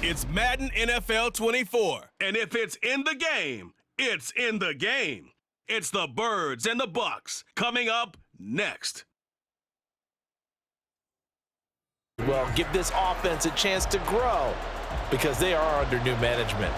It's Madden NFL 24. And if it's in the game, it's in the game. It's the Birds and the Bucs coming up next. Well, give this offense a chance to grow because they are under new management.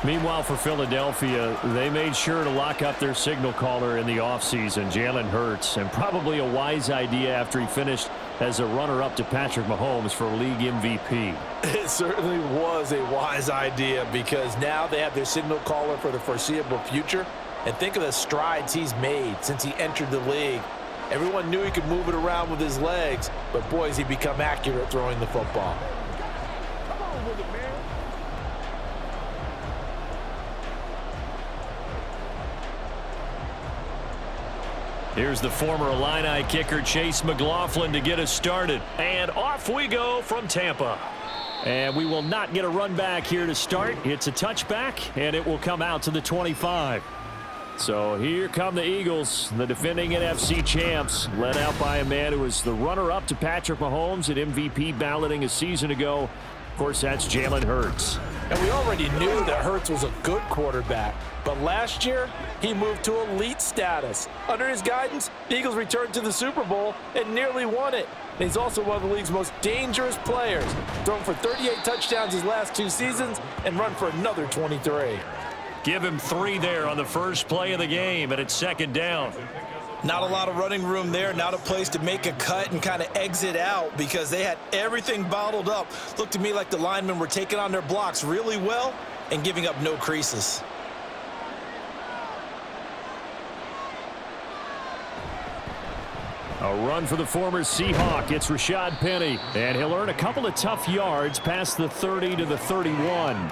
Meanwhile, for Philadelphia, they made sure to lock up their signal caller in the offseason, Jalen Hurts, and probably a wise idea after he finished as a runner-up to Patrick Mahomes for league MVP. It certainly was a wise idea because now they have their signal caller for the foreseeable future. And think of the strides he's made since he entered the league. Everyone knew he could move it around with his legs, but boy, has he become accurate throwing the football. Come on with it, man. Here's the former Illini kicker Chase McLaughlin to get us started. And off we go from Tampa. And we will not get a run back here to start. It's a touchback, and it will come out to the 25. So here come the Eagles, the defending NFC champs, led out by a man who was the runner-up to Patrick Mahomes at MVP balloting a season ago. Of course, that's Jalen Hurts. And we already knew that Hurts was a good quarterback. But last year, he moved to elite status. Under his guidance, the Eagles returned to the Super Bowl and nearly won it. And he's also one of the league's most dangerous players, thrown for 38 touchdowns his last 2 seasons and run for another 23. Give him 3 there on the first play of the game, and it's second down. Not a lot of running room there, not a place to make a cut and kind of exit out because they had everything bottled up. Looked to me like the linemen were taking on their blocks really well and giving up no creases. A run for the former Seahawk. It's Rashad Penny, and he'll earn a couple of tough yards past the 30 to the 31.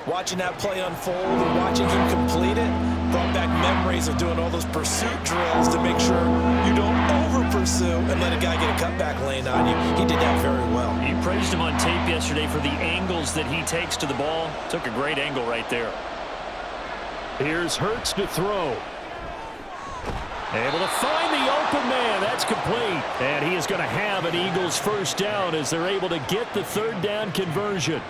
Watching that play unfold and watching him complete it brought back memories of doing all those pursuit drills to make sure you don't over-pursue and let a guy get a cutback lane on you. He did that very well. You praised him on tape yesterday for the angles that he takes to the ball. Took a great angle right there. Here's Hurts to throw. Able to find the open man. That's complete. And he is going to have an Eagles first down as they're able to get the third down conversion.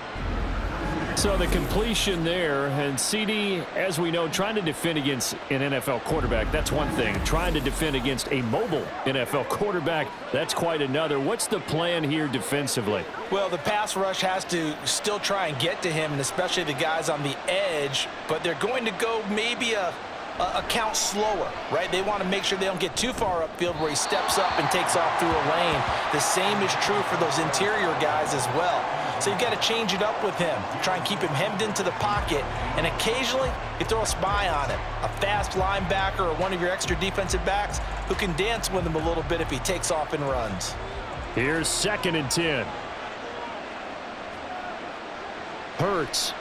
So the completion there, and CD, as we know, trying to defend against an NFL quarterback, that's one thing. Trying to defend against a mobile NFL quarterback, that's quite another. What's the plan here defensively? Well, the pass rush has to still try and get to him, and especially the guys on the edge, but they're going to go maybe a count slower, right? They want to make sure they don't get too far upfield where he steps up and takes off through a lane. The same is true for those interior guys as well. So you've got to change it up with him. Try and keep him hemmed into the pocket, and occasionally you throw a spy on him. A fast linebacker or one of your extra defensive backs who can dance with him a little bit if he takes off and runs. Here's 2nd and 10. Hurts.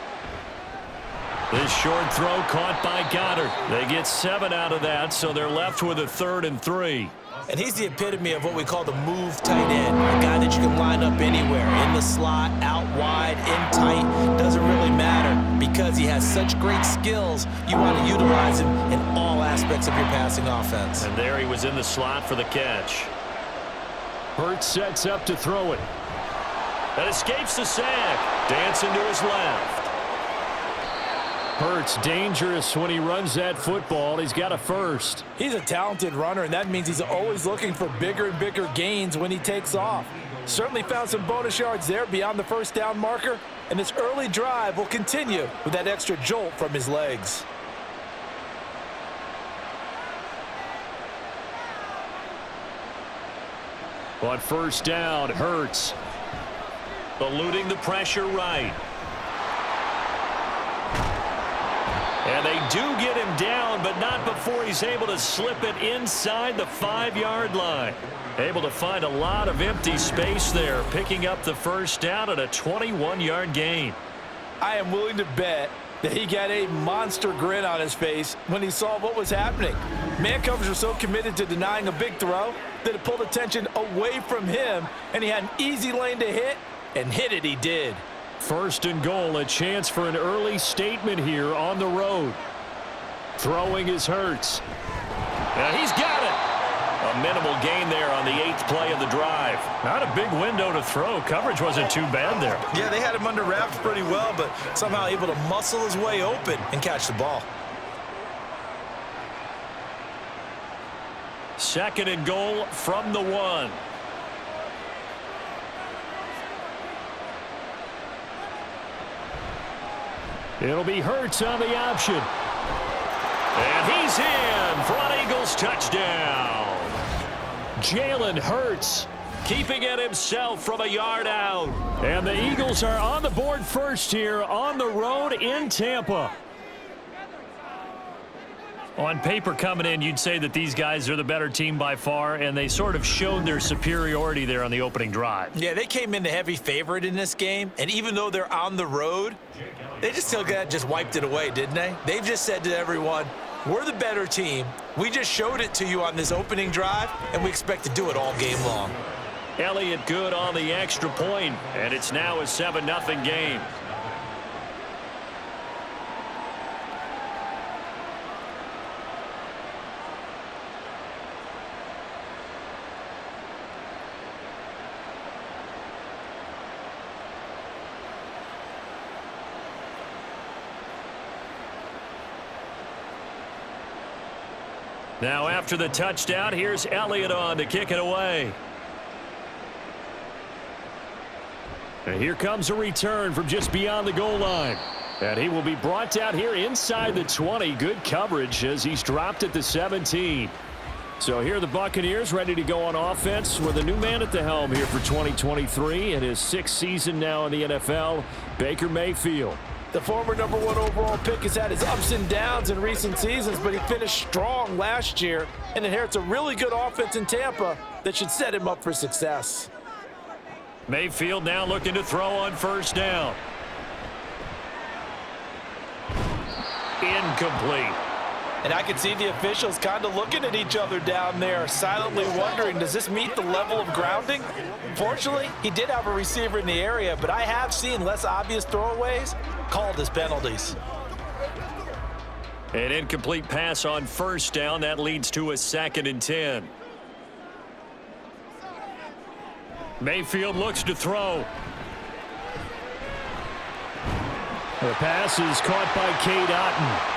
This short throw caught by Goddard. They get 7 out of that, so they're left with a 3rd and 3. And he's the epitome of what we call the move tight end. A guy that you can line up anywhere. In the slot, out wide, in tight. Doesn't really matter because he has such great skills. You want to utilize him in all aspects of your passing offense. And there he was in the slot for the catch. Hurts sets up to throw it. That escapes the sack. Dancing to his left. Hurts dangerous when he runs that football. He's got a first. He's a talented runner, and that means he's always looking for bigger and bigger gains when he takes off. Certainly found some bonus yards there beyond the first down marker, and this early drive will continue with that extra jolt from his legs. On first down, Hurts eluding the pressure right. And they do get him down, but not before he's able to slip it inside the 5-yard line. Able to find a lot of empty space there, picking up the first down at a 21-yard gain. I am willing to bet that he got a monster grin on his face when he saw what was happening. Man coverage were so committed to denying a big throw that it pulled attention away from him, and he had an easy lane to hit, and hit it he did. First and goal, a chance for an early statement here on the road. Throwing is Hurts. And he's got it. A minimal gain there on the 8th play of the drive. Not a big window to throw. Coverage wasn't too bad there. Yeah, they had him under wraps pretty well, but somehow able to muscle his way open and catch the ball. 2nd and goal from the 1. It'll be Hurts on the option. And he's in for an Eagles touchdown. Jalen Hurts keeping it himself from a yard out. And the Eagles are on the board first here on the road in Tampa. On paper coming in, you'd say that these guys are the better team by far, and they sort of showed their superiority there on the opening drive. Yeah, they came in the heavy favorite in this game, and even though they're on the road, they just wiped it away, didn't they? They've just said to everyone, we're the better team. We just showed it to you on this opening drive, and we expect to do it all game long. Elliott good on the extra point, and it's now a 7-0 game. Now after the touchdown, here's Elliott on to kick it away. And here comes a return from just beyond the goal line. And he will be brought down here inside the 20. Good coverage as he's dropped at the 17. So here are the Buccaneers ready to go on offense with a new man at the helm here for 2023 and his 6th season now in the NFL, Baker Mayfield. The former #1 overall pick has had his ups and downs in recent seasons, but he finished strong last year and inherits a really good offense in Tampa that should set him up for success. Mayfield now looking to throw on 1st down. Incomplete. And I can see the officials kind of looking at each other down there, silently wondering, does this meet the level of grounding? Fortunately, he did have a receiver in the area, but I have seen less obvious throwaways called as penalties. An incomplete pass on 1st down. That leads to a 2nd and 10. Mayfield looks to throw. The pass is caught by Cade Otton.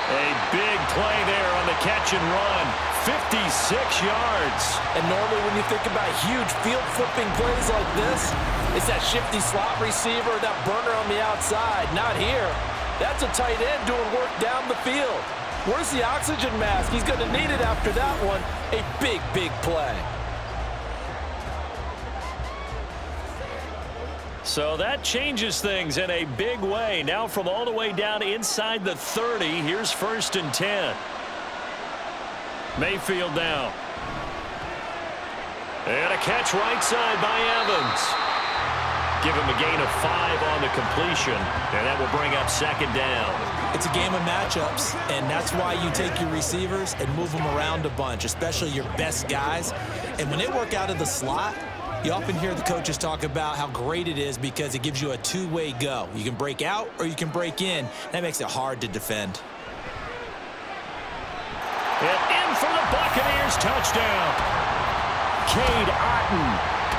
A big play there on the catch and run. 56 yards. And normally when you think about huge field-flipping plays like this, it's that shifty slot receiver, that burner on the outside. Not here. That's a tight end doing work down the field. Where's the oxygen mask? He's going to need it after that one. A big, big play. So that changes things in a big way. Now from all the way down inside the 30, here's 1st and 10. Mayfield down. And a catch right side by Evans. Give him a gain of 5 on the completion, and that will bring up 2nd down. It's a game of matchups, and that's why you take your receivers and move them around a bunch, especially your best guys. And when they work out of the slot, you often hear the coaches talk about how great it is because it gives you a two-way go. You can break out or you can break in. That makes it hard to defend. And in for the Buccaneers touchdown. Cade Otton,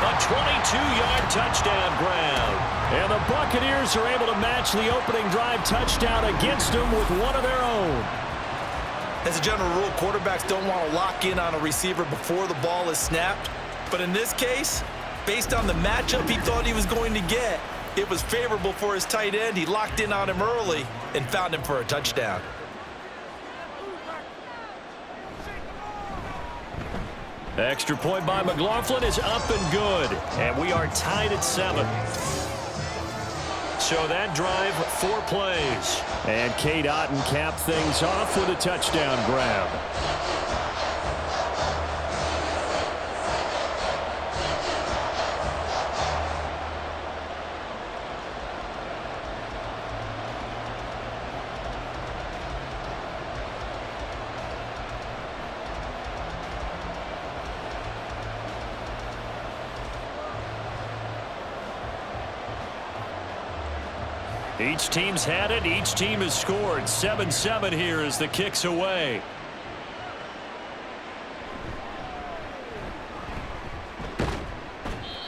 a 22-yard touchdown grab. And the Buccaneers are able to match the opening drive touchdown against them with one of their own. As a general rule, quarterbacks don't want to lock in on a receiver before the ball is snapped. But in this case, based on the matchup he thought he was going to get, it was favorable for his tight end. He locked in on him early and found him for a touchdown. Extra point by McLaughlin is up and good. And we are tied at 7. So that drive, 4 plays. And Cade Otton capped things off with a touchdown grab. Each team's had it. Each team has scored. 7-7 here as the kick's away.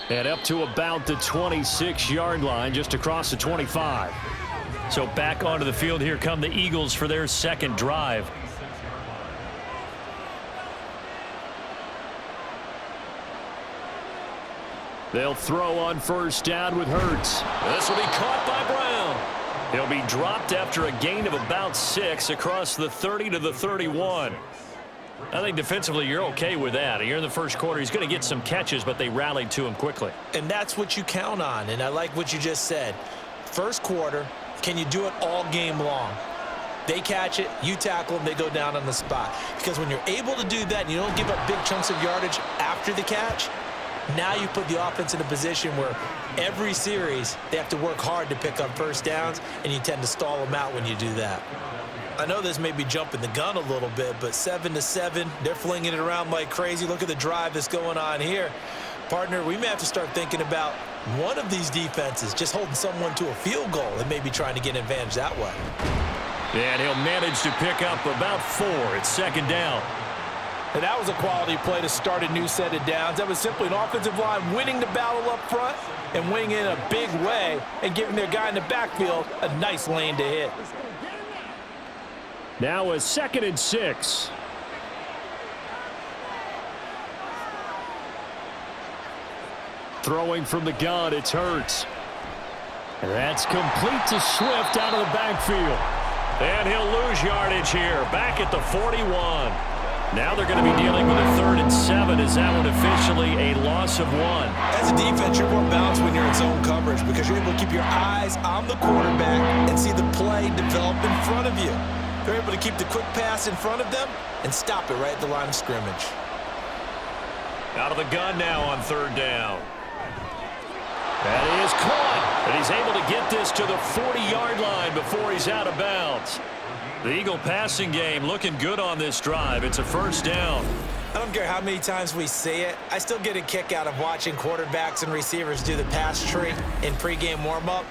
And up to about the 26-yard line, just across the 25. So back onto the field here come the Eagles for their second drive. They'll throw on first down with Hurts. This will be caught by Brown. He'll be dropped after a gain of about 6 across the 30 to the 31. I think defensively you're okay with that. You're in the first quarter. He's going to get some catches, but they rallied to him quickly. And that's what you count on, and I like what you just said. First quarter, can you do it all game long? They catch it, you tackle them, they go down on the spot. Because when you're able to do that and you don't give up big chunks of yardage after the catch, now you put the offense in a position where every series they have to work hard to pick up first downs, and you tend to stall them out when you do that. I know this may be jumping the gun a little bit, but 7-7, they're flinging it around like crazy. Look at the drive that's going on here. Partner, we may have to start thinking about one of these defenses just holding someone to a field goal and maybe trying to get an advantage that way. And he'll manage to pick up about 4. It's second down. And that was a quality play to start a new set of downs. That was simply an offensive line winning the battle up front and winning in a big way and giving their guy in the backfield a nice lane to hit. Now a 2nd and 6. Throwing from the gun, it's Hurts. And that's complete to Swift out of the backfield. And he'll lose yardage here, back at the 41. Now they're going to be dealing with a 3rd and 7. Is that one officially a loss of 1? As a defense, you're more balanced when you're in zone coverage because you're able to keep your eyes on the quarterback and see the play develop in front of you. They're able to keep the quick pass in front of them and stop it right at the line of scrimmage. Out of the gun now on 3rd down. That is caught, and he's able to get this to the 40-yard line before he's out of bounds. The Eagle passing game looking good on this drive. It's a 1st down. I don't care how many times we see it. I still get a kick out of watching quarterbacks and receivers do the pass tree in pregame warm-up.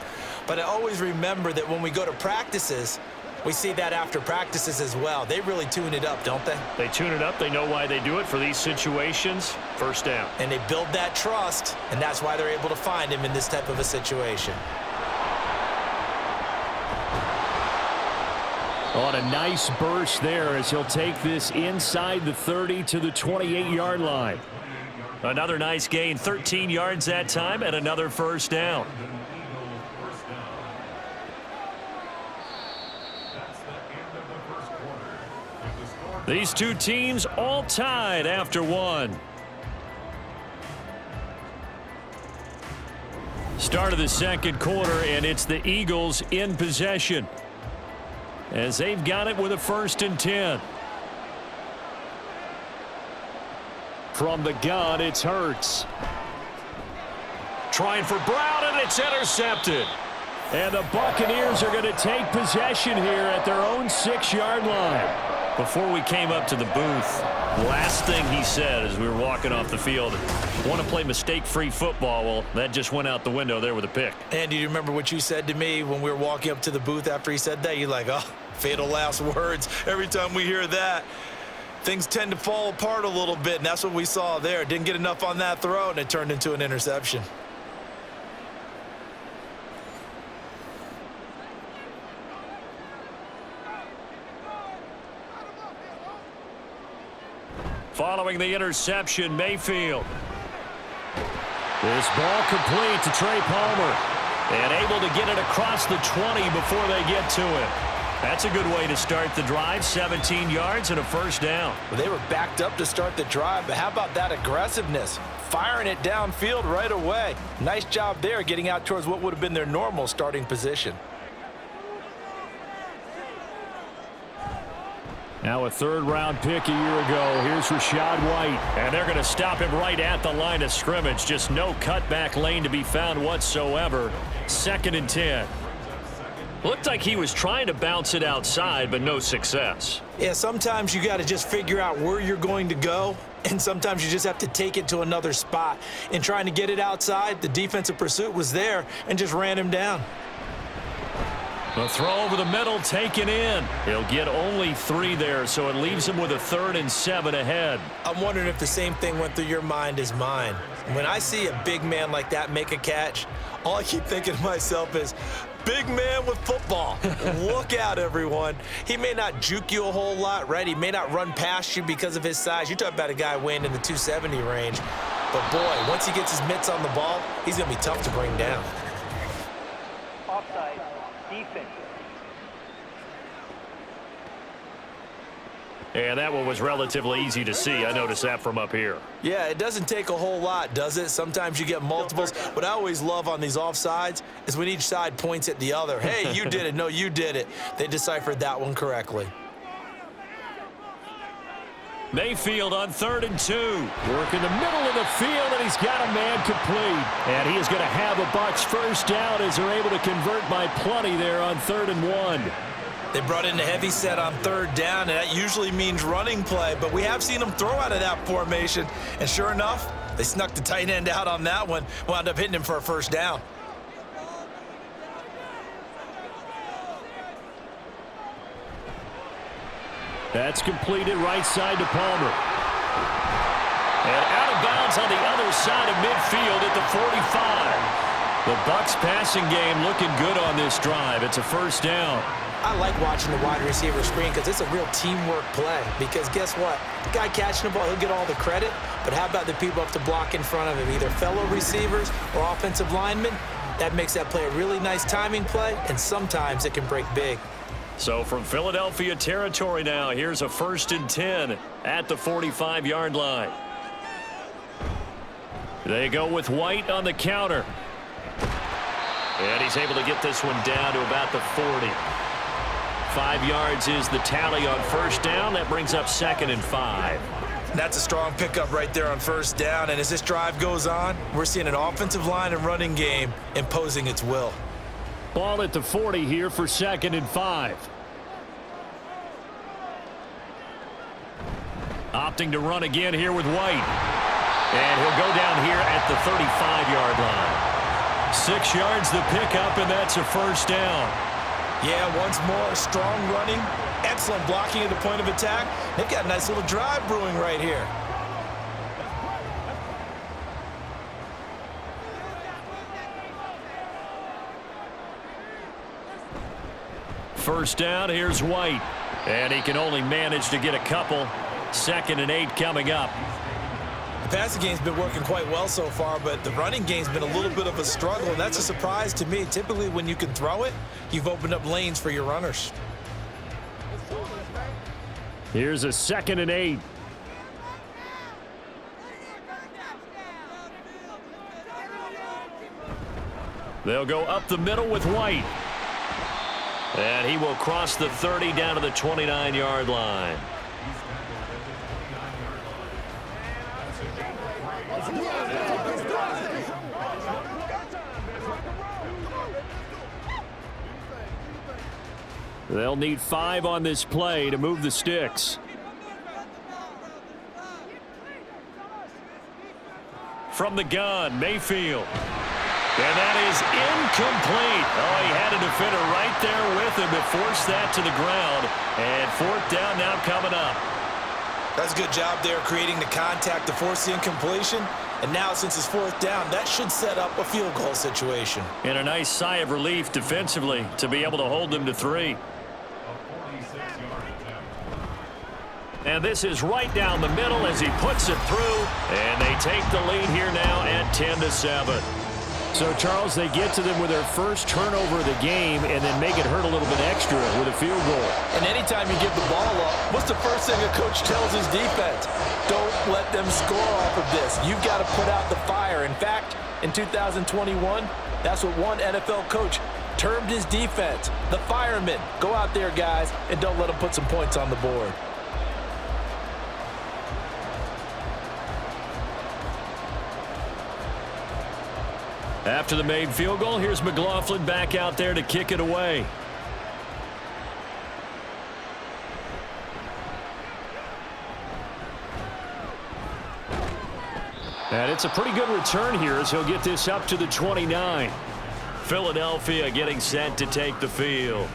But I always remember that when we go to practices, we see that after practices as well. They really tune it up, don't they? They tune it up. They know why they do it for these situations. 1st down. And they build that trust, and that's why they're able to find him in this type of a situation. On a nice burst there as he'll take this inside the 30 to the 28-yard line. Another nice gain, 13 yards that time, and another 1st down. These two teams all tied after 1. Start of the 2nd quarter, and it's the Eagles in possession as they've got it with a 1st and 10. From the gun, it's Hurts. Trying for Brown, and it's intercepted. And the Buccaneers are going to take possession here at their own 6-yard line. Before we came up to the booth, last thing he said as we were walking off the field, want to play mistake-free football. Well, that just went out the window there with a pick. And do you remember what you said to me when we were walking up to the booth after he said that? You're like, oh, fatal last words. Every time we hear that, things tend to fall apart a little bit, and that's what we saw there. Didn't get enough on that throw, and it turned into an interception. Following the interception, Mayfield. This ball complete to Trey Palmer. And able to get it across the 20 before they get to it. That's a good way to start the drive. 17 yards and a 1st down. Well, they were backed up to start the drive, but how about that aggressiveness? Firing it downfield right away. Nice job there getting out towards what would have been their normal starting position. Now a 3rd-round pick a year ago. Here's Rachaad White. And they're going to stop him right at the line of scrimmage. Just no cutback lane to be found whatsoever. 2nd and 10. Looked like he was trying to bounce it outside, but no success. Yeah, sometimes you got to just figure out where you're going to go, and sometimes you just have to take it to another spot. In trying to get it outside, the defensive pursuit was there and just ran him down. The throw over the middle taken in. He'll get only 3 there, so it leaves him with a 3rd and 7 ahead. I'm wondering if the same thing went through your mind as mine. When I see a big man like that make a catch, all I keep thinking to myself is, big man with football. Look out, everyone. He may not juke you a whole lot, right? He may not run past you because of his size. You talk about a guy weighing in the 270 range. But, boy, once he gets his mitts on the ball, he's going to be tough to bring down. Offside, defense. And that one was relatively easy to see. I noticed that from up here. Yeah, it doesn't take a whole lot, does it? Sometimes you get multiples. What I always love on these offsides is when each side points at the other. Hey, you did it. No, you did it. They deciphered that one correctly. Mayfield on 3rd and 2. Work in the middle of the field, and he's got a man complete. And he is going to have a Bucs first down as they're able to convert by plenty there on 3rd and 1. They brought in the heavy set on 3rd down, and that usually means running play, but we have seen them throw out of that formation, and sure enough, they snuck the tight end out on that one, wound up hitting him for a first down. That's completed right side to Palmer. And out of bounds on the other side of midfield at the 45. The Bucs passing game looking good on this drive. It's a first down. I like watching the wide receiver screen because it's a real teamwork play. Because guess what? The guy catching the ball, he'll get all the credit. But how about the people up to block in front of him, either fellow receivers or offensive linemen? That makes that play a really nice timing play, and sometimes it can break big. So from Philadelphia territory now, here's a 1st and 10 at the 45-yard line. They go with White on the counter. And he's able to get this one down to about the 40. 5 yards is the tally on first down. That brings up 2nd and 5. That's a strong pickup right there on first down. And as this drive goes on, we're seeing an offensive line and running game imposing its will. Ball at the 40 here for 2nd and 5. Opting to run again here with White. And he'll go down here at the 35-yard line. 6 yards the pickup, and that's a first down. Yeah, once more, strong running, excellent blocking at the point of attack. They've got a nice little drive brewing right here. First down, here's White. And he can only manage to get a couple. 2nd and 8 coming up. The passing game's been working quite well so far, but the running game's been a little bit of a struggle, and that's a surprise to me. Typically, when you can throw it, you've opened up lanes for your runners. Here's a 2nd and 8. They'll go up the middle with White. And he will cross the 30 down to the 29-yard line. They'll need 5 on this play to move the sticks. From the gun, Mayfield. And that is incomplete. Oh, he had a defender right there with him to force that to the ground. And 4th down now coming up. That's a good job there creating the contact to force the incompletion. And now, since it's 4th down, that should set up a field goal situation. And a nice sigh of relief defensively to be able to hold them to 3. And this is right down the middle as he puts it through. And they take the lead here now at 10-7. So, Charles, they get to them with their first turnover of the game and then make it hurt a little bit extra with a field goal. And anytime you give the ball up, what's the first thing a coach tells his defense? Don't let them score off of this. You've got to put out the fire. In fact, in 2021, that's what one NFL coach termed his defense, the firemen. Go out there, guys, and don't let them put some points on the board. After the made field goal, here's McLaughlin back out there to kick it away. And it's a pretty good return here as he'll get this up to the 29. Philadelphia getting set to take the field.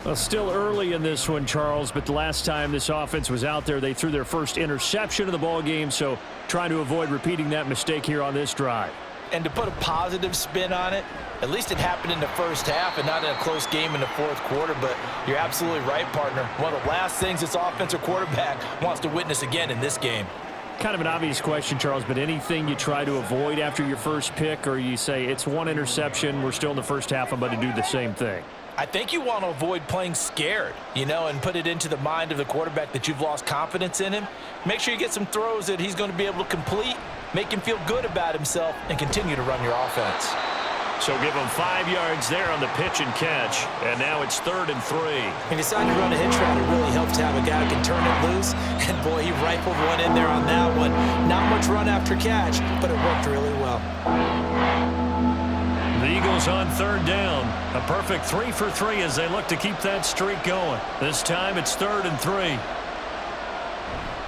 Well, still early in this one, Charles, but the last time this offense was out there, they threw their first interception of the ball game, so trying to avoid repeating that mistake here on this drive. And to put a positive spin on it, at least it happened in the first half and not in a close game in the fourth quarter, but you're absolutely right, partner. One of the last things this offensive quarterback wants to witness again in this game. Kind of an obvious question, Charles, but anything you try to avoid after your first pick, or you say it's one interception, we're still in the first half, I'm about to do the same thing? I think you want to avoid playing scared, and put it into the mind of the quarterback that you've lost confidence in him. Make sure you get some throws that he's going to be able to complete, make him feel good about himself, and continue to run your offense. So give him 5 yards there on the pitch and catch, and now it's 3rd and 3. He decided to run a hitch route. It really helped to have a guy who can turn it loose, and boy, he rifled one in there on that one. Not much run after catch, but it worked really well. The Eagles on 3rd down. A perfect 3 for 3 as they look to keep that streak going. This time it's 3rd and 3.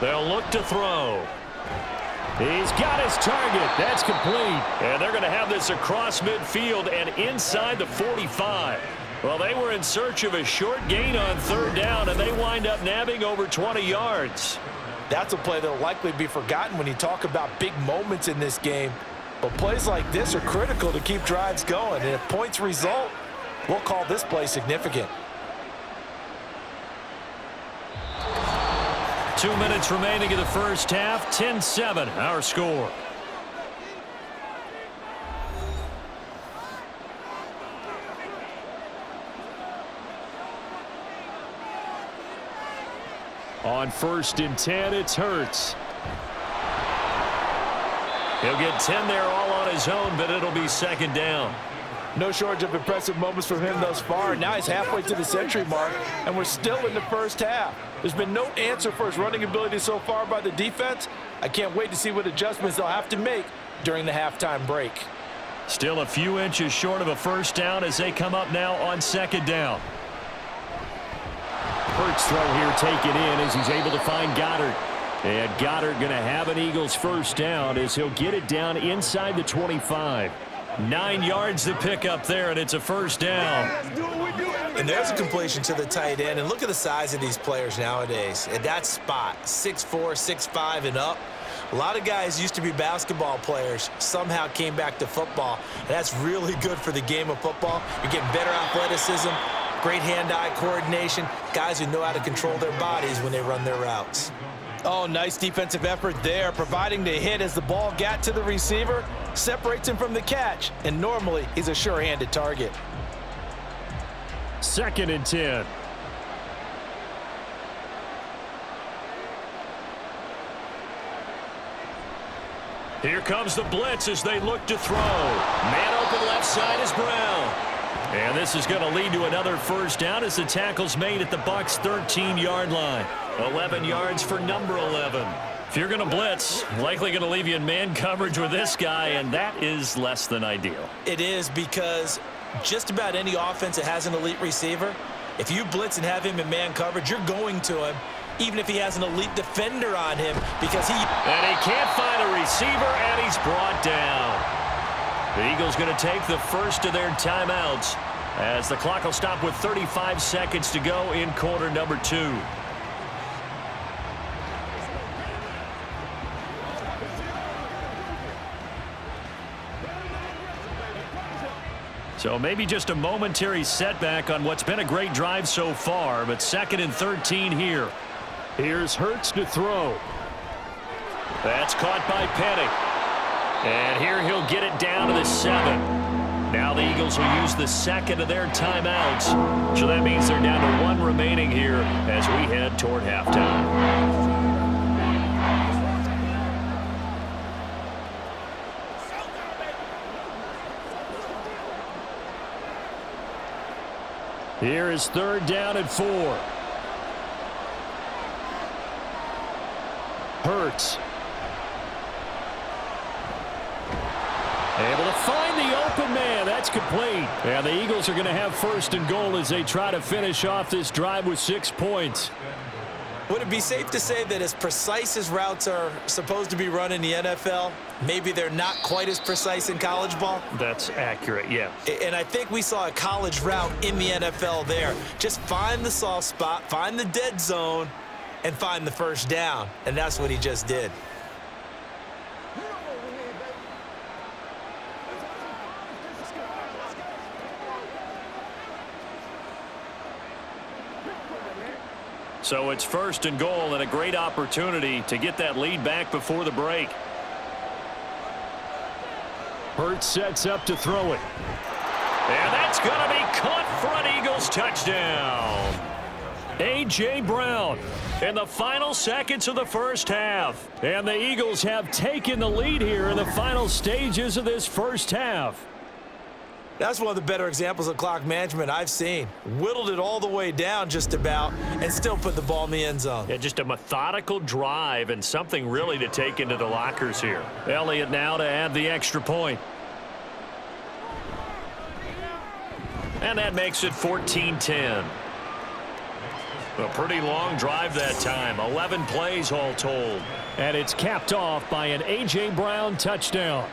They'll look to throw. He's got his target. That's complete. And they're going to have this across midfield and inside the 45. Well, they were in search of a short gain on 3rd down, and they wind up nabbing over 20 yards. That's a play that will likely be forgotten when you talk about big moments in this game. But plays like this are critical to keep drives going. And if points result, we'll call this play significant. 2 minutes remaining in the first half. 10-7, our score. On 1st and 10, it's Hurts. He'll get 10 there all on his own, but it'll be 2nd down. No shortage of impressive moments from him thus far. Now he's halfway to the century mark, and we're still in the first half. There's been no answer for his running ability so far by the defense. I can't wait to see what adjustments they'll have to make during the halftime break. Still a few inches short of a 1st down as they come up now on 2nd down. Hurts throw here taken in as he's able to find Goddard. And Goddard going to have an Eagles 1st down as he'll get it down inside the 25. 9 yards to pick up there, and it's a 1st down. And there's a completion to the tight end. And look at the size of these players nowadays. At that spot, 6'4", 6'5", and up. A lot of guys used to be basketball players, somehow came back to football. And that's really good for the game of football. You're getting better athleticism, great hand-eye coordination, guys who know how to control their bodies when they run their routes. Oh, nice defensive effort there, providing the hit as the ball got to the receiver, separates him from the catch, and normally he's a sure-handed target. 2nd and 10. Here comes the blitz as they look to throw. Man open left side is Brown. And this is going to lead to another 1st down as the tackle's made at the Bucs' 13-yard line. 11 yards for number 11. If you're going to blitz, likely going to leave you in man coverage with this guy, and that is less than ideal. It is, because just about any offense that has an elite receiver, if you blitz and have him in man coverage, you're going to him, even if he has an elite defender on him, because he... And he can't find a receiver, and he's brought down. The Eagles going to take the first of their timeouts as the clock will stop with 35 seconds to go in quarter number 2. So maybe just a momentary setback on what's been a great drive so far, but 2nd and 13 here. Here's Hurts to throw. That's caught by Penning. And here he'll get it down to the 7. Now the Eagles will use the 2nd of their timeouts. So that means they're down to 1 remaining here as we head toward halftime. Here is 3rd down and 4. Hurts. Able to find the open man. That's complete. And the Eagles are going to have 1st and goal as they try to finish off this drive with 6 points. Would it be safe to say that as precise as routes are supposed to be run in the NFL, maybe they're not quite as precise in college ball? That's accurate, yeah. And I think we saw a college route in the NFL there. Just find the soft spot, find the dead zone, and find the first down. And that's what he just did. So it's 1st and goal and a great opportunity to get that lead back before the break. Hurts sets up to throw it. And that's going to be caught for an Eagles touchdown. A.J. Brown in the final seconds of the first half. And the Eagles have taken the lead here in the final stages of this first half. That's one of the better examples of clock management I've seen. Whittled it all the way down just about and still put the ball in the end zone. Yeah, just a methodical drive and something really to take into the lockers here. Elliott now to add the extra point. And that makes it 14-10. A pretty long drive that time. 11 plays all told. And it's capped off by an A.J. Brown touchdown.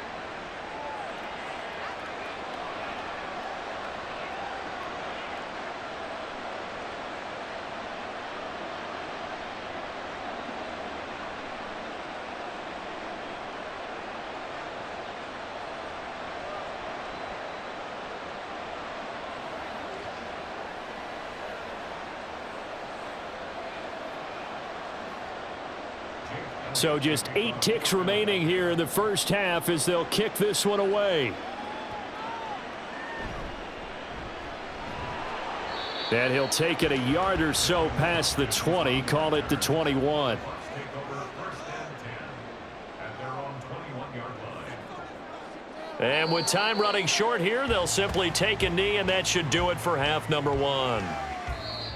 So just 8 ticks remaining here in the first half as they'll kick this one away. And he'll take it a yard or so past the 20, call it the 21. And with time running short here, they'll simply take a knee, and that should do it for half number 1.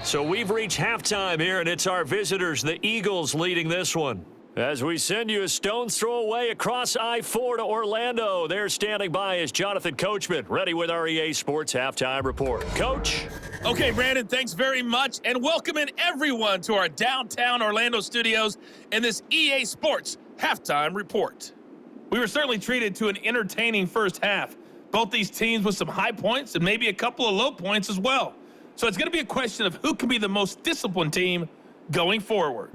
So we've reached halftime here, and it's our visitors, the Eagles, leading this one. As we send you a stone's throw away across I-4 to Orlando. There standing by is Jonathan Coachman, ready with our EA Sports Halftime Report. Coach? Okay, Brandon, thanks very much, and welcome in everyone to our downtown Orlando studios and this EA Sports Halftime Report. We were certainly treated to an entertaining first half. Both these teams with some high points and maybe a couple of low points as well. So it's going to be a question of who can be the most disciplined team going forward.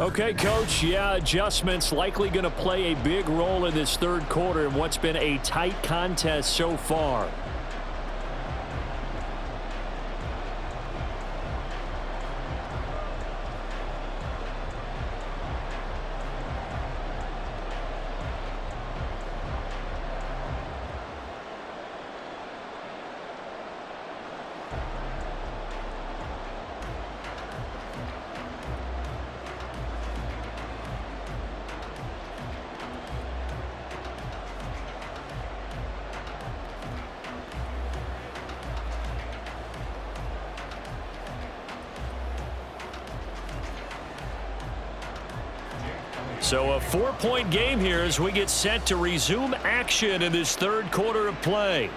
Okay, Coach, yeah, adjustments likely going to play a big role in this third quarter in what's been a tight contest so far. So a 4-point game here as we get set to resume action in this third quarter of play.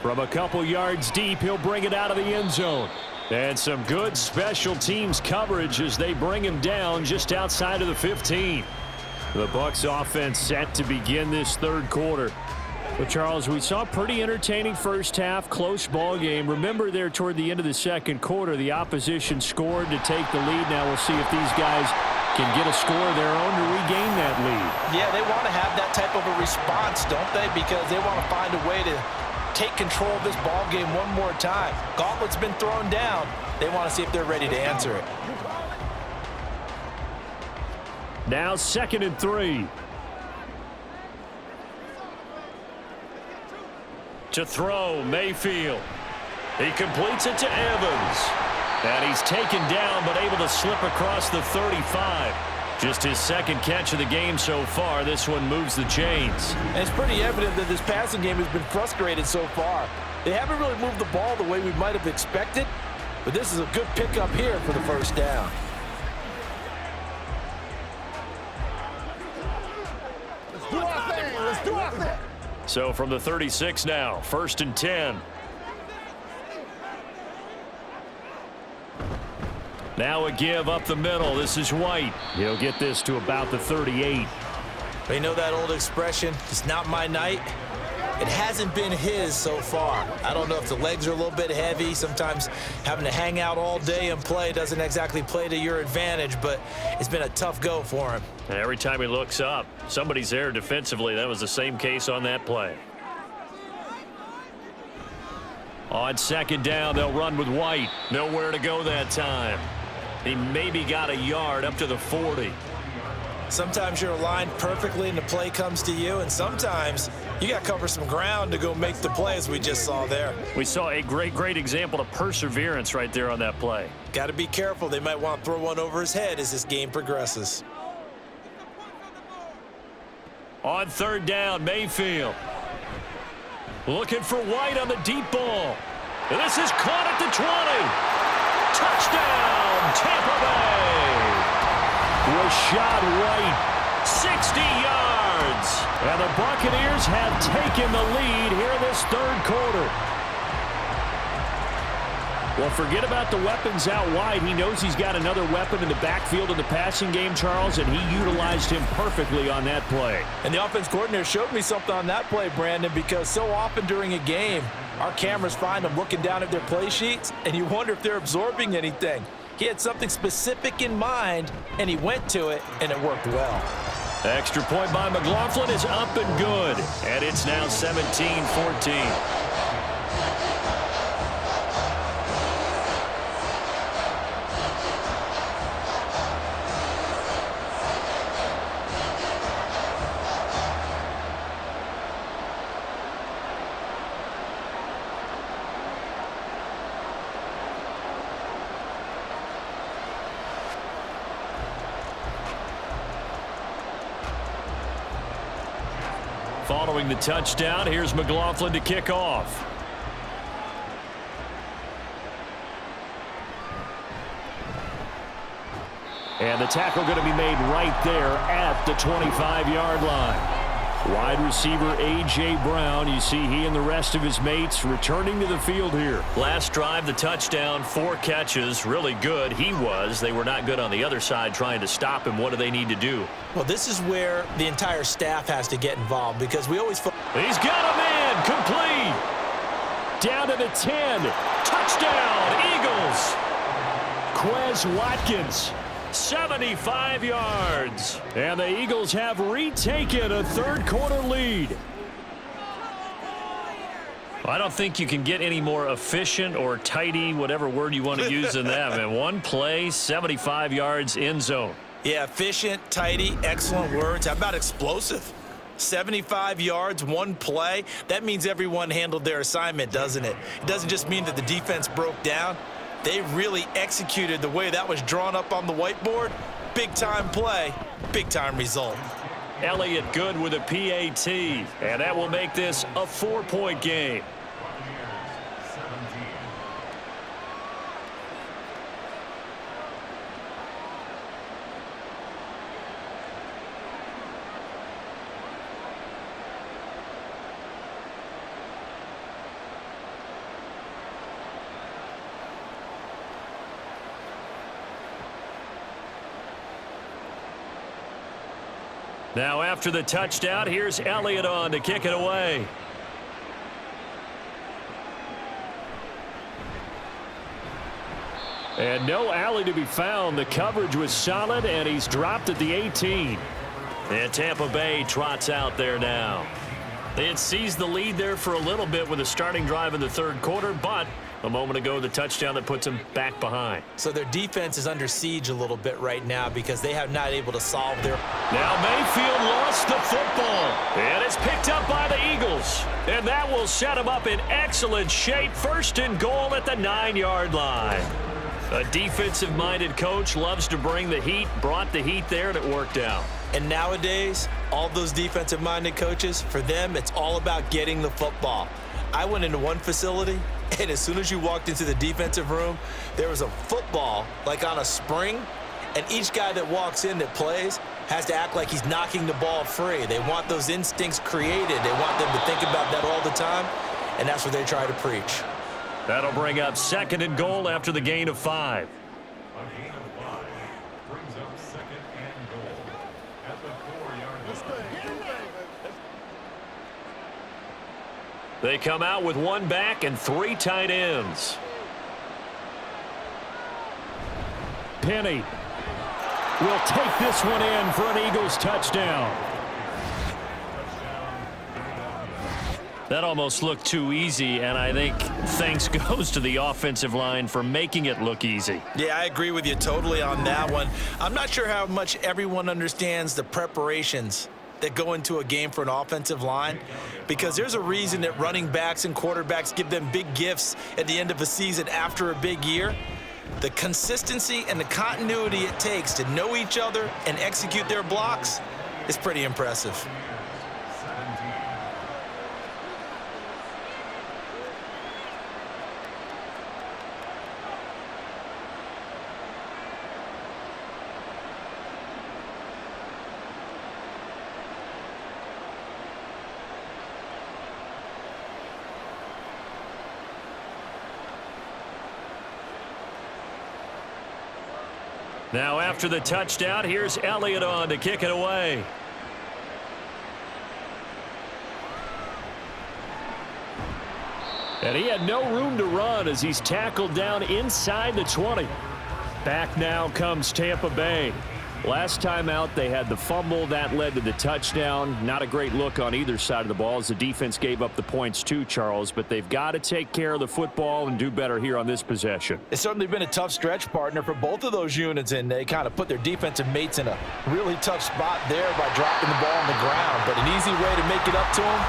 From a couple yards deep, he'll bring it out of the end zone. And some good special teams coverage as they bring him down just outside of the 15. The Bucs offense set to begin this third quarter. But Charles, we saw a pretty entertaining first half, close ball game. Remember there toward the end of the second quarter, the opposition scored to take the lead. Now we'll see if these guys can get a score of their own to regain that lead. Yeah, they want to have that type of a response, don't they? Because they want to find a way to take control of this ball game one more time. Gauntlet's been thrown down. They want to see if they're ready to answer it. Now 2nd and 3. To throw, Mayfield. He completes it to Evans. And he's taken down, but able to slip across the 35. Just his second catch of the game so far. This one moves the chains. And it's pretty evident that this passing game has been frustrated so far. They haven't really moved the ball the way we might have expected, but this is a good pickup here for the first down. Let's do our thing. Let's do our thing. So from the 36 now, 1st and 10. Now a give up the middle. This is White. He'll get this to about the 38. You know that old expression, it's not my night? It hasn't been his so far. I don't know if the legs are a little bit heavy. Sometimes having to hang out all day and play doesn't exactly play to your advantage, but it's been a tough go for him. And every time he looks up, somebody's there defensively. That was the same case on that play. On second down, they'll run with White. Nowhere to go that time. He maybe got a yard up to the 40. Sometimes you're aligned perfectly and the play comes to you, and sometimes you got to cover some ground to go make the play, as we just saw there. We saw a great example of perseverance right there on that play. Got to be careful. They might want to throw one over his head as this game progresses. On third down, Mayfield. Looking for White on the deep ball. And this is caught at the 20. Touchdown, Tampa Bay. Rashad White, 60 yards. And the Buccaneers have taken the lead here in this third quarter. Well, forget about the weapons out wide. He knows he's got another weapon in the backfield in the passing game, Charles, and he utilized him perfectly on that play. And the offense coordinator showed me something on that play, Brandon, because so often during a game, our cameras find them looking down at their play sheets, and you wonder if they're absorbing anything. He had something specific in mind, and he went to it, and it worked well. Extra point by McLaughlin is up and good, and it's now 17-14. Following the touchdown, here's McLaughlin to kick off. And the tackle going to be made right there at the 25-yard line. Wide receiver A.J. Brown, you see he and the rest of his mates returning to the field here. Last drive, the touchdown, 4 catches, really good. He was. They were not good on the other side trying to stop him. What do they need to do? Well, this is where the entire staff has to get involved, because we always... He's got a man, complete. Down to the 10. Touchdown, Eagles. Quez Watkins. 75 yards. And the Eagles have retaken a third-quarter lead. I don't think you can get any more efficient or tidy, whatever word you want to use in that. Man, one play, 75 yards, end zone. Yeah, efficient, tidy, excellent words. How about explosive? 75 yards, one play. That means everyone handled their assignment, doesn't it? It doesn't just mean that the defense broke down. They really executed the way that was drawn up on the whiteboard. Big-time play, big-time result. Elliott good with a PAT, and that will make this a 4-point game. Now after the touchdown, here's Elliott on to kick it away. And no alley to be found. The coverage was solid, and he's dropped at the 18. And Tampa Bay trots out there now. They had seized the lead there for a little bit with a starting drive in the third quarter, but a moment ago, the touchdown that puts them back behind. So their defense is under siege a little bit right now because they have not able to solve their... Now Mayfield lost the football, and it's picked up by the Eagles. And that will set them up in excellent shape. First and goal at the 9-yard line. A defensive-minded coach loves to bring the heat, brought the heat there, and it worked out. And nowadays, all those defensive-minded coaches, for them, it's all about getting the football. I went into one facility, and as soon as you walked into the defensive room, there was a football, like on a spring, and each guy that walks in that plays has to act like he's knocking the ball free. They want those instincts created. They want them to think about that all the time, and that's what they try to preach. That'll bring up second and goal after the gain of 5. A gain of 5 brings up 2nd and goal at the 4-yard line. They come out with 1 back and 3 tight ends. Penny will take this one in for an Eagles touchdown. That almost looked too easy, and I think thanks goes to the offensive line for making it look easy. Yeah, I agree with you totally on that one. I'm not sure how much everyone understands the preparations that go into a game for an offensive line, because there's a reason that running backs and quarterbacks give them big gifts at the end of a season after a big year. The consistency and the continuity it takes to know each other and execute their blocks is pretty impressive. Now after the touchdown, here's Elliott on to kick it away. And he had no room to run as he's tackled down inside the 20. Back now comes Tampa Bay. Last time out, they had the fumble. That led to the touchdown. Not a great look on either side of the ball as the defense gave up the points too, Charles. But they've got to take care of the football and do better here on this possession. It's certainly been a tough stretch, partner, for both of those units, and they kind of put their defensive mates in a really tough spot there by dropping the ball on the ground. But an easy way to make it up to them,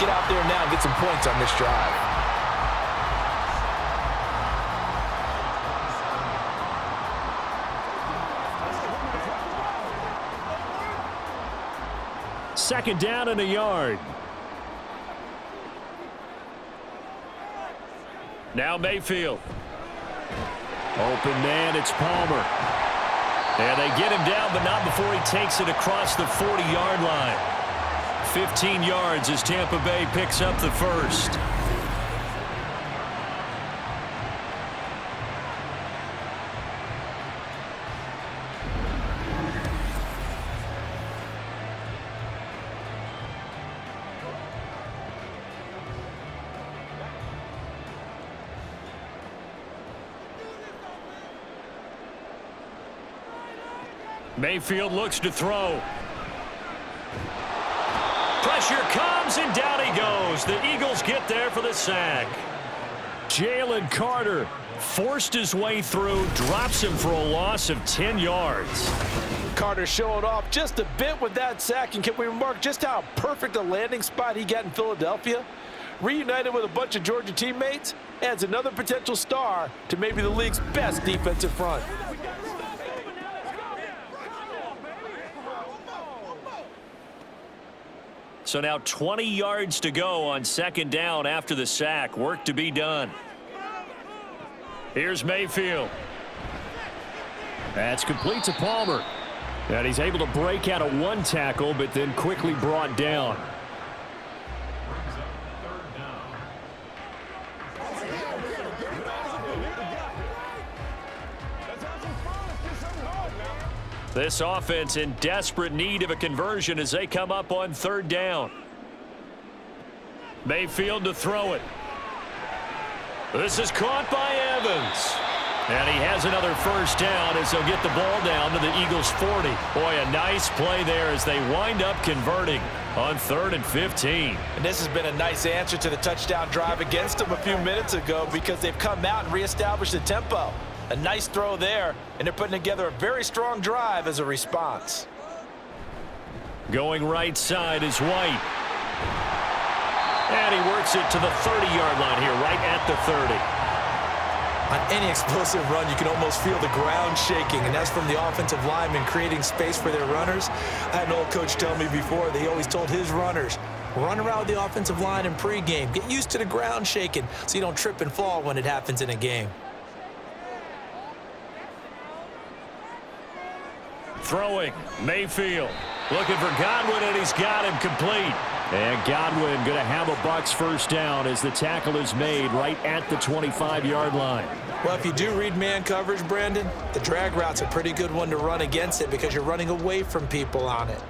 get out there now and get some points on this drive. Second down and a yard. Now Mayfield. Open man, it's Palmer. And they get him down, but not before he takes it across the 40-yard line. 15 yards as Tampa Bay picks up the first. Mayfield looks to throw. Pressure comes, and down he goes. The Eagles get there for the sack. Jalen Carter forced his way through, drops him for a loss of 10 yards. Carter showing off just a bit with that sack, and can we remark just how perfect a landing spot he got in Philadelphia? Reunited with a bunch of Georgia teammates, adds another potential star to maybe the league's best defensive front. So now 20 yards to go on second down after the sack. Work to be done. Here's Mayfield. That's complete to Palmer. And he's able to break out of one tackle, but then quickly brought down. This offense in desperate need of a conversion as they come up on third down. Mayfield to throw it. This is caught by Evans. And he has another first down as they'll get the ball down to the Eagles' 40. Boy, a nice play there as they wind up converting on 3rd and 15. And this has been a nice answer to the touchdown drive against them a few minutes ago because they've come out and reestablished the tempo. A nice throw there, and they're putting together a very strong drive as a response. Going right side is White. And he works it to the 30-yard line here, right at the 30. On any explosive run, you can almost feel the ground shaking, and that's from the offensive linemen creating space for their runners. I had an old coach tell me before, they always told his runners, run around the offensive line in pregame. Get used to the ground shaking so you don't trip and fall when it happens in a game. Throwing, Mayfield. Looking for Godwin, and he's got him complete. And Godwin going to have a Bucs first down as the tackle is made right at the 25-yard line. Well, if you do read man coverage, Brandon, the drag route's a pretty good one to run against it because you're running away from people on it.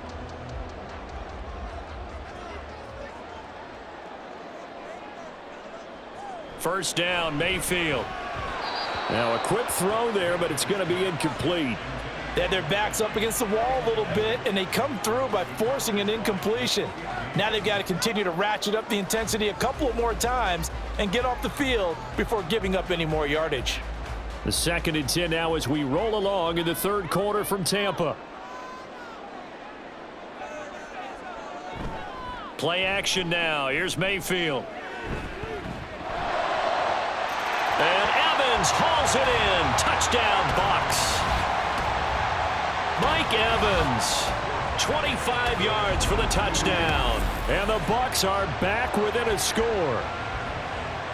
First down, Mayfield. Now a quick throw there, but it's going to be incomplete. They had their backs up against the wall a little bit, and they come through by forcing an incompletion. Now they've got to continue to ratchet up the intensity a couple of more times and get off the field before giving up any more yardage. The 2nd and 10 now as we roll along in the third quarter from Tampa. Play action now. Here's Mayfield. And Evans hauls it in. Touchdown, Bucs. Mike Evans, 25 yards for the touchdown. And the Bucs are back within a score.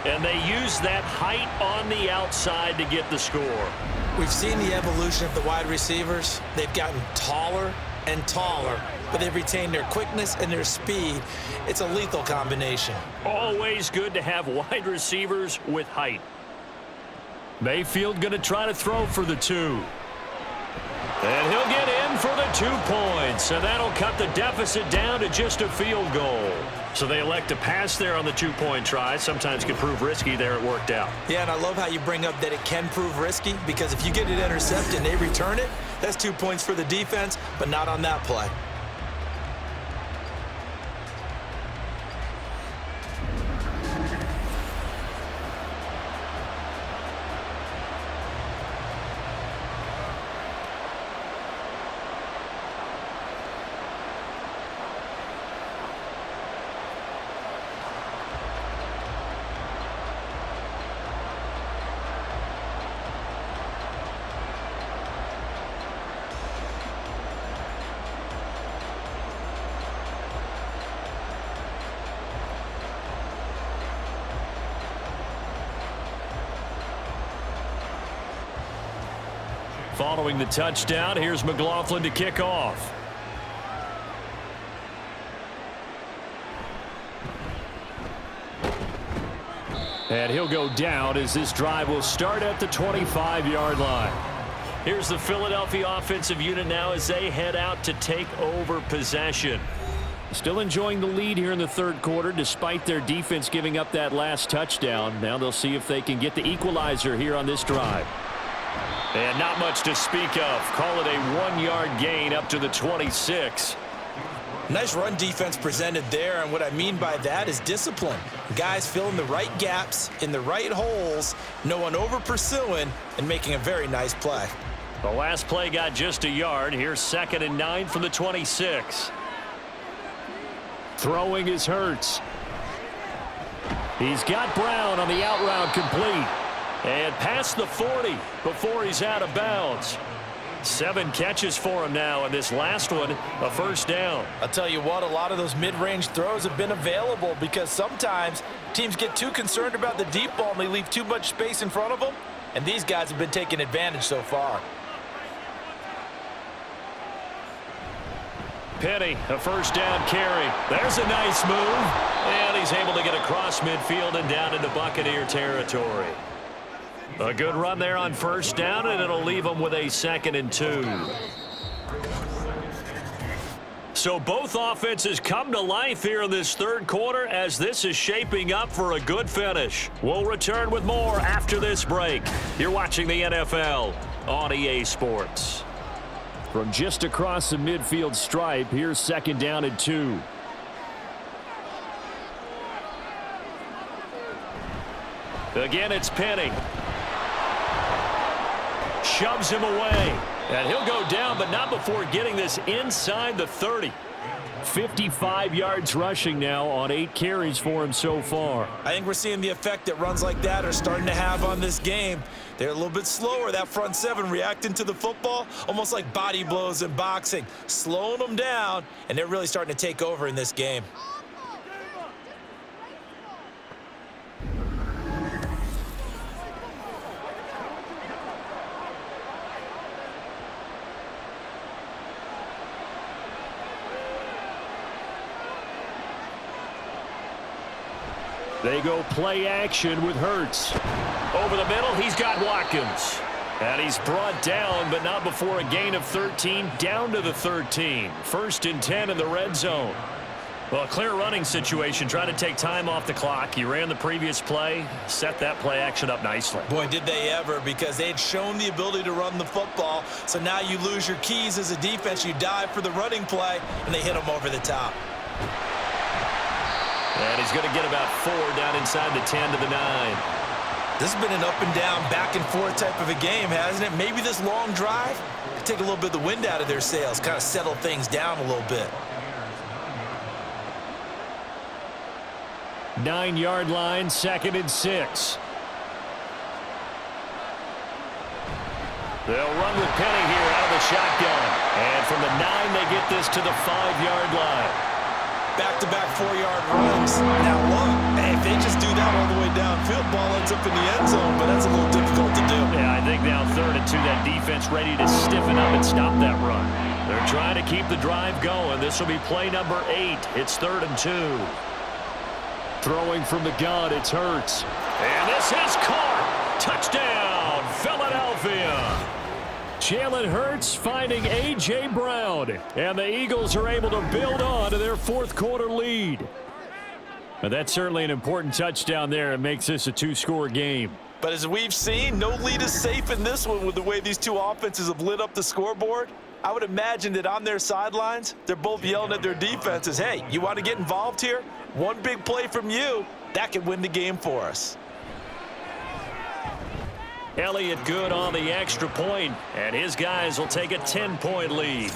And they use that height on the outside to get the score. We've seen the evolution of the wide receivers. They've gotten taller and taller, but they've retained their quickness and their speed. It's a lethal combination. Always good to have wide receivers with height. Mayfield going to try to throw for the 2. And he'll get in for the 2 points, and that'll cut the deficit down to just a field goal. So they elect to pass there on the 2-point try. Sometimes can prove risky. There it worked out. Yeah, and I love how you bring up that it can prove risky, because if you get it intercepted and they return it, that's 2 points for the defense, but not on that play. Following the touchdown, here's McLaughlin to kick off. And he'll go down as this drive will start at the 25-yard line. Here's the Philadelphia offensive unit now as they head out to take over possession. Still enjoying the lead here in the third quarter despite their defense giving up that last touchdown. Now they'll see if they can get the equalizer here on this drive. And not much to speak of. Call it a 1-yard gain up to the 26. Nice run defense presented there, and what I mean by that is discipline. Guys filling the right gaps in the right holes, no one over pursuing, and making a very nice play. The last play got just a yard. Here's 2nd and 9 from the 26. Throwing is Hurts. He's got Brown on the out route complete. And past the 40 before he's out of bounds. 7 catches for him now, and this last one, a first down. I'll tell you what, a lot of those mid-range throws have been available because sometimes teams get too concerned about the deep ball and they leave too much space in front of them, and these guys have been taking advantage so far. Penny, a first down carry. There's a nice move, and he's able to get across midfield and down into Buccaneer territory. A good run there on first down, and it'll leave them with a 2nd and 2. So both offenses come to life here in this third quarter as this is shaping up for a good finish. We'll return with more after this break. You're watching the NFL on EA Sports. From just across the midfield stripe, here's 2nd down and 2. Again, it's Penny. Shoves him away. And he'll go down, but not before getting this inside the 30. 55 yards rushing now on 8 carries for him so far. I think we're seeing the effect that runs like that are starting to have on this game. They're a little bit slower, that front 7 reacting to the football, almost like body blows in boxing, slowing them down, and they're really starting to take over in this game. They go play action with Hurts. Over the middle, he's got Watkins. And he's brought down, but not before a gain of 13, down to the 13. 1st and 10 in the red zone. Well, a clear running situation, trying to take time off the clock. He ran the previous play, set that play action up nicely. Boy, did they ever, because they had shown the ability to run the football. So now you lose your keys as a defense. You dive for the running play, and they hit him over the top. And he's going to get about 4 down inside the 10 to the 9. This has been an up and down, back and forth type of a game, hasn't it? Maybe this long drive could take a little bit of the wind out of their sails, kind of settle things down a little bit. 9-yard line, 2nd and 6. They'll run with Penny here out of the shotgun. And from the 9, they get this to the 5-yard line. Back-to-back 4-yard runs. Now look, if they just do that all the way downfield, ball ends up in the end zone, but that's a little difficult to do. Yeah, I think now 3rd and 2, that defense ready to stiffen up and stop that run. They're trying to keep the drive going. This will be play number 8. It's 3rd and 2. Throwing from the gun, it's Hurts. And this is caught. Touchdown, Philadelphia. Jalen Hurts finding A.J. Brown. And the Eagles are able to build on to their 4th quarter lead. And that's certainly an important touchdown there. It makes this a 2-score game. But as we've seen, no lead is safe in this one with the way these two offenses have lit up the scoreboard. I would imagine that on their sidelines, they're both yelling at their defenses, hey, you want to get involved here? One big play from you, that could win the game for us. Elliott good on the extra point, and his guys will take a 10-point lead.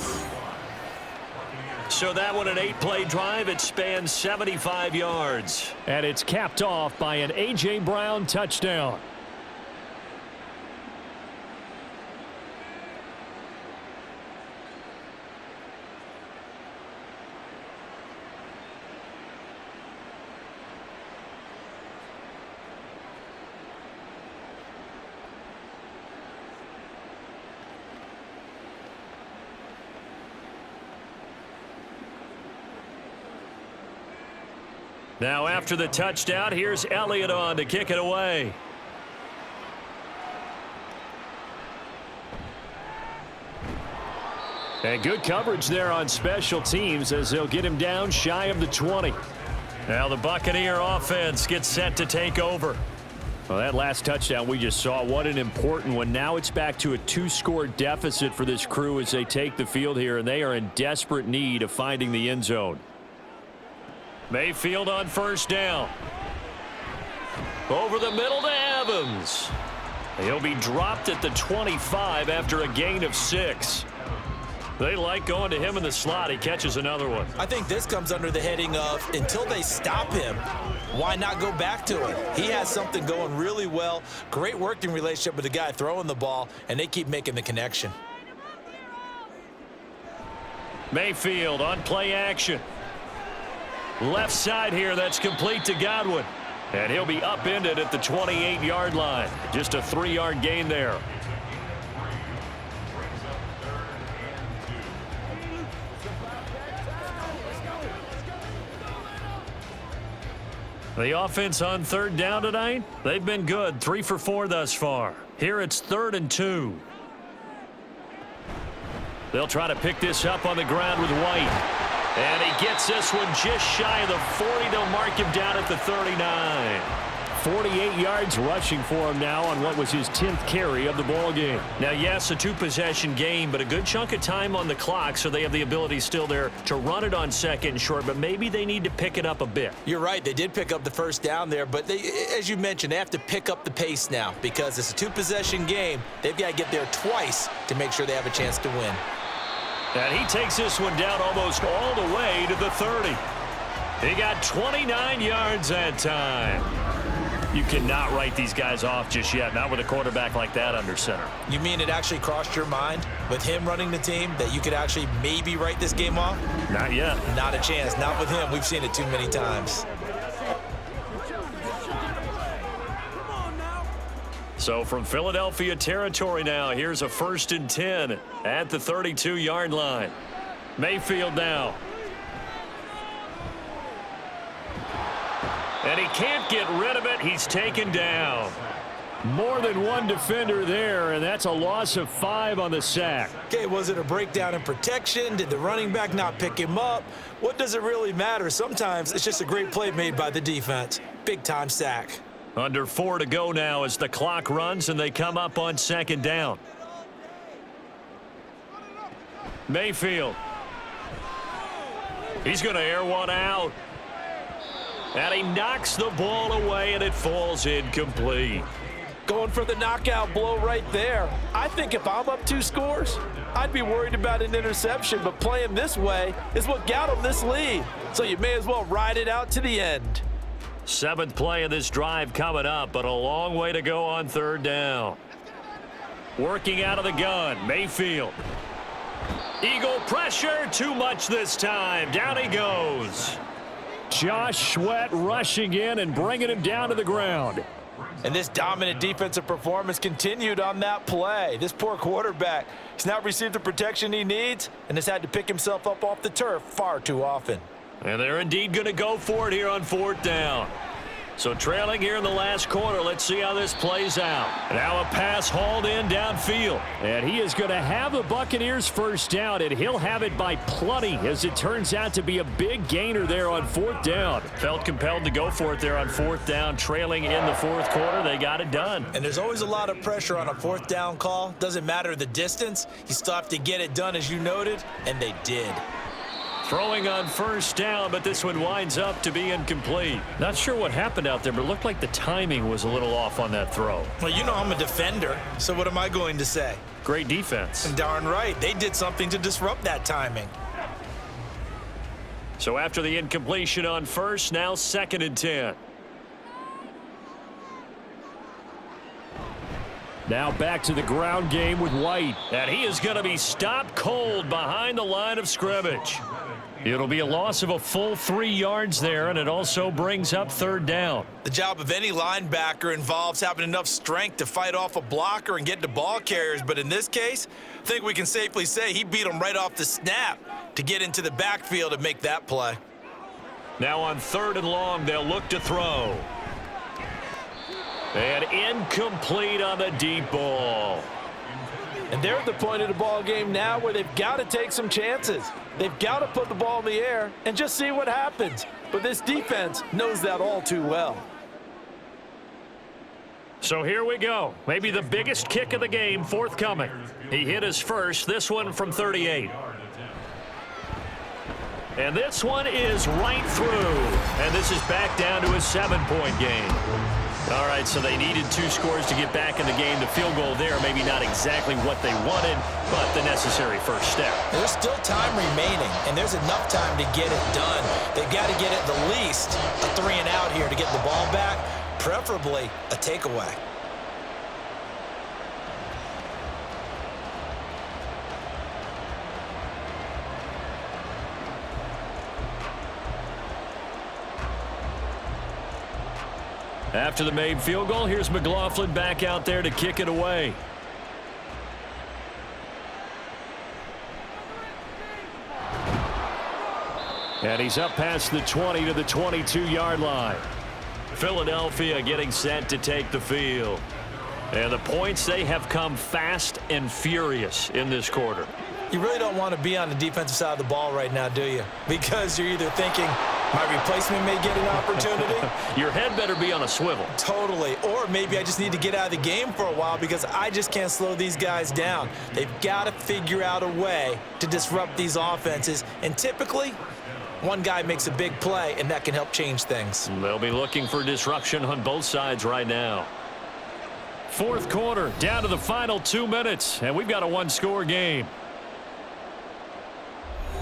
So that one, an 8-play drive. It spans 75 yards. And it's capped off by an A.J. Brown touchdown. Now after the touchdown, here's Elliott on to kick it away. And good coverage there on special teams as they'll get him down shy of the 20. Now the Buccaneer offense gets set to take over. Well, that last touchdown we just saw, what an important one. Now it's back to a 2-score deficit for this crew as they take the field here, and they are in desperate need of finding the end zone. Mayfield on 1st down. Over the middle to Evans. He'll be dropped at the 25 after a gain of 6. They like going to him in the slot. He catches another one. I think this comes under the heading of until they stop him, why not go back to him? He has something going really well. Great working relationship with the guy throwing the ball, and they keep making the connection. Mayfield on play action. Left side here, that's complete to Godwin. And he'll be upended at the 28-yard line. Just a 3-yard gain there. The offense on 3rd down tonight, they've been good. 3 for 4 thus far. Here it's 3rd and 2. They'll try to pick this up on the ground with White. And he gets this one just shy of the 40. They'll mark him down at the 39. 48 yards rushing for him now on what was his 10th carry of the ball game. Now, yes, a 2-possession game, but a good chunk of time on the clock, so they have the ability still there to run it on 2nd and short, but maybe they need to pick it up a bit. You're right. They did pick up the 1st down there, but they, as you mentioned, they have to pick up the pace now because it's a 2-possession game. They've got to get there twice to make sure they have a chance to win. And he takes this one down almost all the way to the 30. He got 29 yards that time. You cannot write these guys off just yet, not with a quarterback like that under center. You mean it actually crossed your mind with him running the team that you could actually maybe write this game off? Not yet. Not a chance. Not with him. We've seen it too many times. So from Philadelphia territory now, here's a 1st and 10 at the 32-yard line. Mayfield now. And he can't get rid of it. He's taken down. More than one defender there, and that's a loss of 5 on the sack. Okay, was it a breakdown in protection? Did the running back not pick him up? What does it really matter? Sometimes it's just a great play made by the defense. Big-time sack. Under 4 to go now as the clock runs and they come up on 2nd down. Mayfield. He's going to air one out. And he knocks the ball away and it falls incomplete. Going for the knockout blow right there. I think if I'm up 2 scores, I'd be worried about an interception, but playing this way is what got him this lead. So you may as well ride it out to the end. 7th play of this drive coming up, but a long way to go on 3rd down. Working out of the gun, Mayfield. Eagle pressure, too much this time. Down he goes. Josh Sweat rushing in and bringing him down to the ground. And this dominant defensive performance continued on that play. This poor quarterback has not received the protection he needs and has had to pick himself up off the turf far too often. And they're indeed going to go for it here on 4th down. So trailing here in the last quarter, let's see how this plays out. Now a pass hauled in downfield. And he is going to have the Buccaneers first down, and he'll have it by plenty as it turns out to be a big gainer there on 4th down. Felt compelled to go for it there on 4th down. Trailing in the 4th quarter, they got it done. And there's always a lot of pressure on a 4th down call. Doesn't matter the distance. You still have to get it done, as you noted, and they did. Throwing on 1st down, but this one winds up to be incomplete. Not sure what happened out there, but it looked like the timing was a little off on that throw. Well, you know I'm a defender, so what am I going to say? Great defense. Darn right. They did something to disrupt that timing. So after the incompletion on 1st, now 2nd and 10. Now back to the ground game with White. And he is going to be stopped cold behind the line of scrimmage. It'll be a loss of a full 3 yards there, and it also brings up 3rd down. The job of any linebacker involves having enough strength to fight off a blocker and get to ball carriers, but in this case, I think we can safely say he beat him right off the snap to get into the backfield and make that play. Now on 3rd and long, they'll look to throw. And incomplete on the deep ball. And they're at the point of the ball game now where they've got to take some chances. They've got to put the ball in the air and just see what happens. But this defense knows that all too well. So here we go. Maybe the biggest kick of the game forthcoming. He hit his first, this one from 38. And this one is right through. And this is back down to a 7-point game. All right, so they needed 2 scores to get back in the game. The field goal there, maybe not exactly what they wanted, but the necessary first step. There's still time remaining, and there's enough time to get it done. They've got to get at the least a 3 and out here to get the ball back, preferably a takeaway. After the made field goal, here's McLaughlin back out there to kick it away. And he's up past the 20 to the 22-yard line. Philadelphia getting set to take the field. And the points, they have come fast and furious in this quarter. You really don't want to be on the defensive side of the ball right now, do you? Because you're either thinking, my replacement may get an opportunity. Your head better be on a swivel. Totally. Or maybe I just need to get out of the game for a while because I just can't slow these guys down. They've got to figure out a way to disrupt these offenses. And typically, one guy makes a big play, and that can help change things. They'll be looking for disruption on both sides right now. 4th quarter, down to the final 2 minutes, and we've got a 1-score game.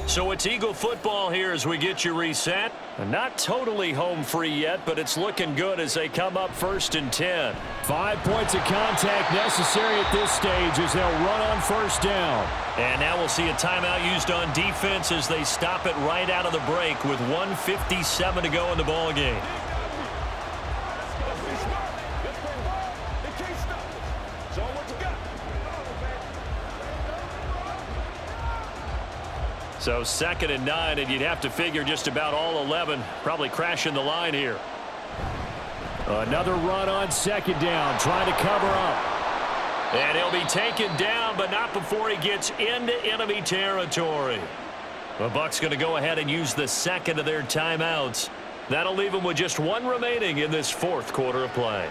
So it's Eagle football here as we get you reset. Not totally home free yet, but it's looking good as they come up 1st and 10. 5 points of contact necessary at this stage as they'll run on 1st down. And now we'll see a timeout used on defense as they stop it right out of the break with 1:57 to go in the ball game. So 2nd and 9, and you'd have to figure just about all 11 probably crashing the line here. Another run on second down, trying to cover up. And he'll be taken down, but not before he gets into enemy territory. The Bucs going to go ahead and use the second of their timeouts. That'll leave them with just one remaining in this fourth quarter of play.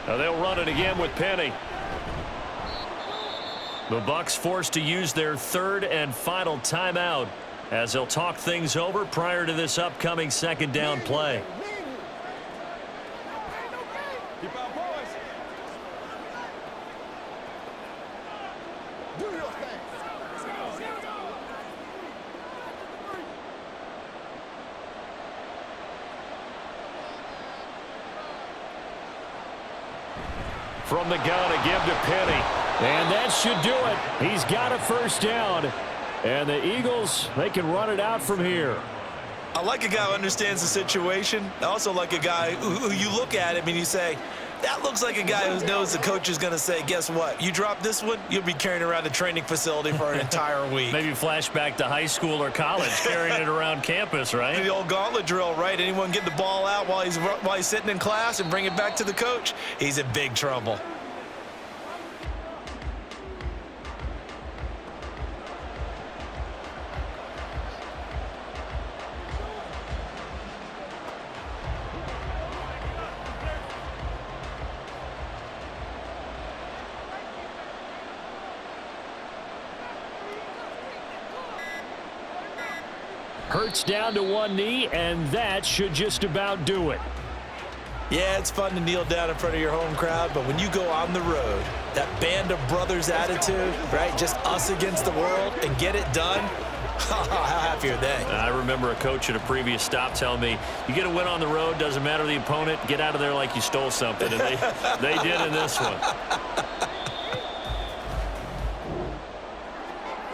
Now they'll run it again with Penny. The Bucs forced to use their third and final timeout as they'll talk things over prior to this upcoming second down play. From the gun, a give to Penny. And that should do it. He's got a first down. And the Eagles, they can run it out from here. I like a guy who understands the situation. I also like a guy who you look at him and you say, that looks like a guy who knows the coach is going to say, guess what? You drop this one, you'll be carrying around the training facility for an entire week. Maybe flashback to high school or college, carrying it around campus, right? The old gauntlet drill, right? Anyone get the ball out while he's sitting in class and bring it back to the coach, he's in big trouble. Hurts down to one knee, and that should just about do it. Yeah, it's fun to kneel down in front of your home crowd, but when you go on the road, that band of brothers attitude, right, just us against the world, and get it done, how happy are they? I remember a coach at a previous stop telling me, you get a win on the road, doesn't matter the opponent, get out of there like you stole something, and they did in this one.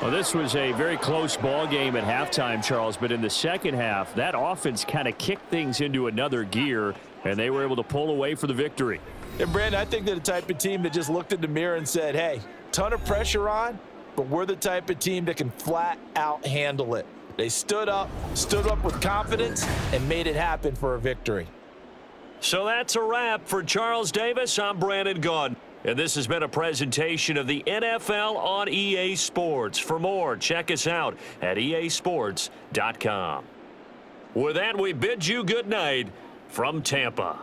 Well, this was a very close ball game at halftime, Charles, but in the second half, that offense kind of kicked things into another gear, and they were able to pull away for the victory. And, Brandon, I think they're the type of team that just looked in the mirror and said, hey, ton of pressure on, but we're the type of team that can flat out handle it. They stood up with confidence, and made it happen for a victory. So that's a wrap. For Charles Davis, I'm Brandon Gaudin. And this has been a presentation of the NFL on EA Sports. For more, check us out at easports.com. With that, we bid you good night from Tampa.